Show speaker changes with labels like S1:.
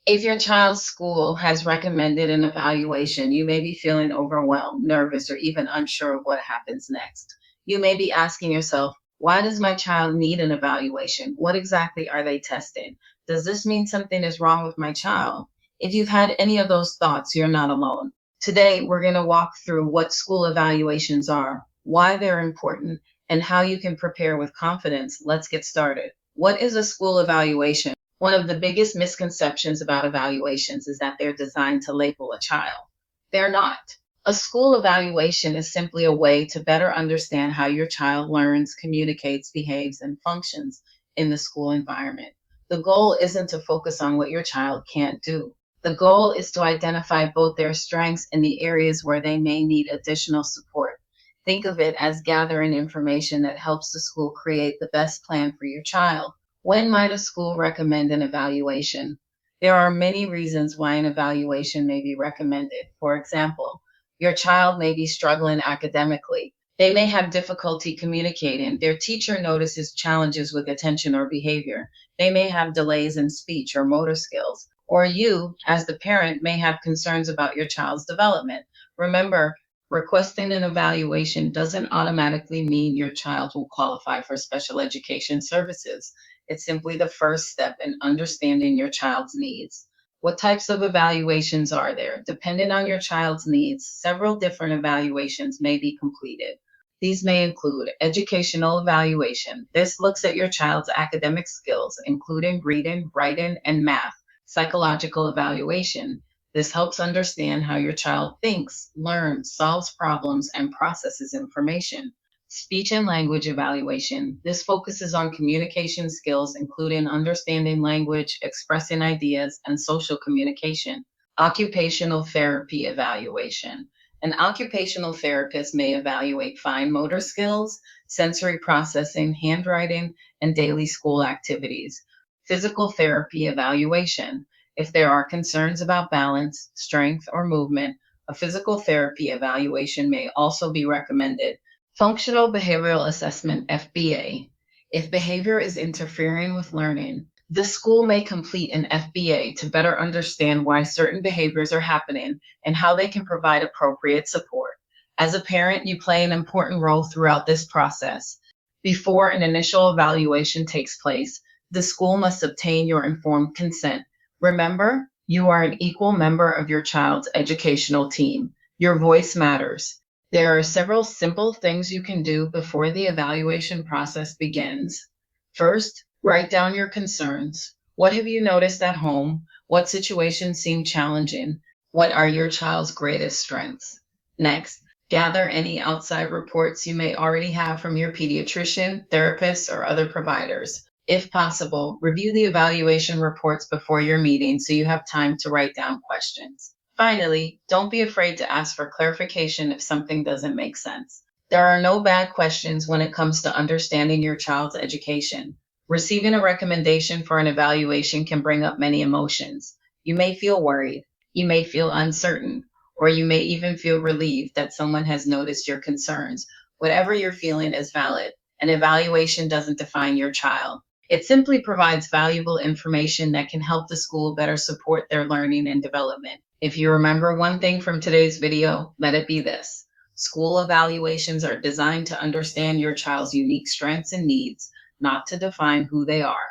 S1: If your child's school has recommended an evaluation, you may be feeling overwhelmed, nervous, or even unsure of what happens next. You may be asking yourself, why does my child need an evaluation? What exactly are they testing? Does this mean something is wrong with my child? If you've had any of those thoughts, you're not alone. Today, we're going to walk through what school evaluations are, why they're important, and how you can prepare with confidence. Let's get started. What is a school evaluation? One of the biggest misconceptions about evaluations is that they're designed to label a child. They're not. A school evaluation is simply a way to better understand how your child learns, communicates, behaves, and functions in the school environment. The goal isn't to focus on what your child can't do. The goal is to identify both their strengths and the areas where they may need additional support. Think of it as gathering information that helps the school create the best plan for your child. When might a school recommend an evaluation? There are many reasons why an evaluation may be recommended. For example, your child may be struggling academically. They may have difficulty communicating. Their teacher notices challenges with attention or behavior. They may have delays in speech or motor skills. Or you, as the parent, may have concerns about your child's development. Remember, requesting an evaluation doesn't automatically mean your child will qualify for special education services. It's simply the first step in understanding your child's needs. What types of evaluations are there? Depending on your child's needs, several different evaluations may be completed. These may include educational evaluation. This looks at your child's academic skills, including reading, writing, and math. Psychological evaluation. This helps understand how your child thinks, learns, solves problems, and processes information. Speech and language evaluation. This focuses on communication skills, including understanding language, expressing ideas, and social communication. Occupational therapy evaluation. An occupational therapist may evaluate fine motor skills, sensory processing, handwriting, and daily school activities. Physical therapy evaluation. If there are concerns about balance, strength, or movement, a physical therapy evaluation may also be recommended. Functional Behavioral Assessment FBA. If behavior is interfering with learning, the school may complete an FBA to better understand why certain behaviors are happening and how they can provide appropriate support. As a parent, you play an important role throughout this process. Before an initial evaluation takes place, the school must obtain your informed consent. Remember, you are an equal member of your child's educational team. Your voice matters. There are several simple things you can do before the evaluation process begins. First, write down your concerns. What have you noticed at home? What situations seem challenging? What are your child's greatest strengths? Next, gather any outside reports you may already have from your pediatrician, therapist, or other providers. If possible, review the evaluation reports before your meeting so you have time to write down questions. Finally, don't be afraid to ask for clarification if something doesn't make sense. There are no bad questions when it comes to understanding your child's education. Receiving a recommendation for an evaluation can bring up many emotions. You may feel worried, you may feel uncertain, or you may even feel relieved that someone has noticed your concerns. Whatever you're feeling is valid. An evaluation doesn't define your child. It simply provides valuable information that can help the school better support their learning and development. If you remember one thing from today's video, let it be this. School evaluations are designed to understand your child's unique strengths and needs, not to define who they are.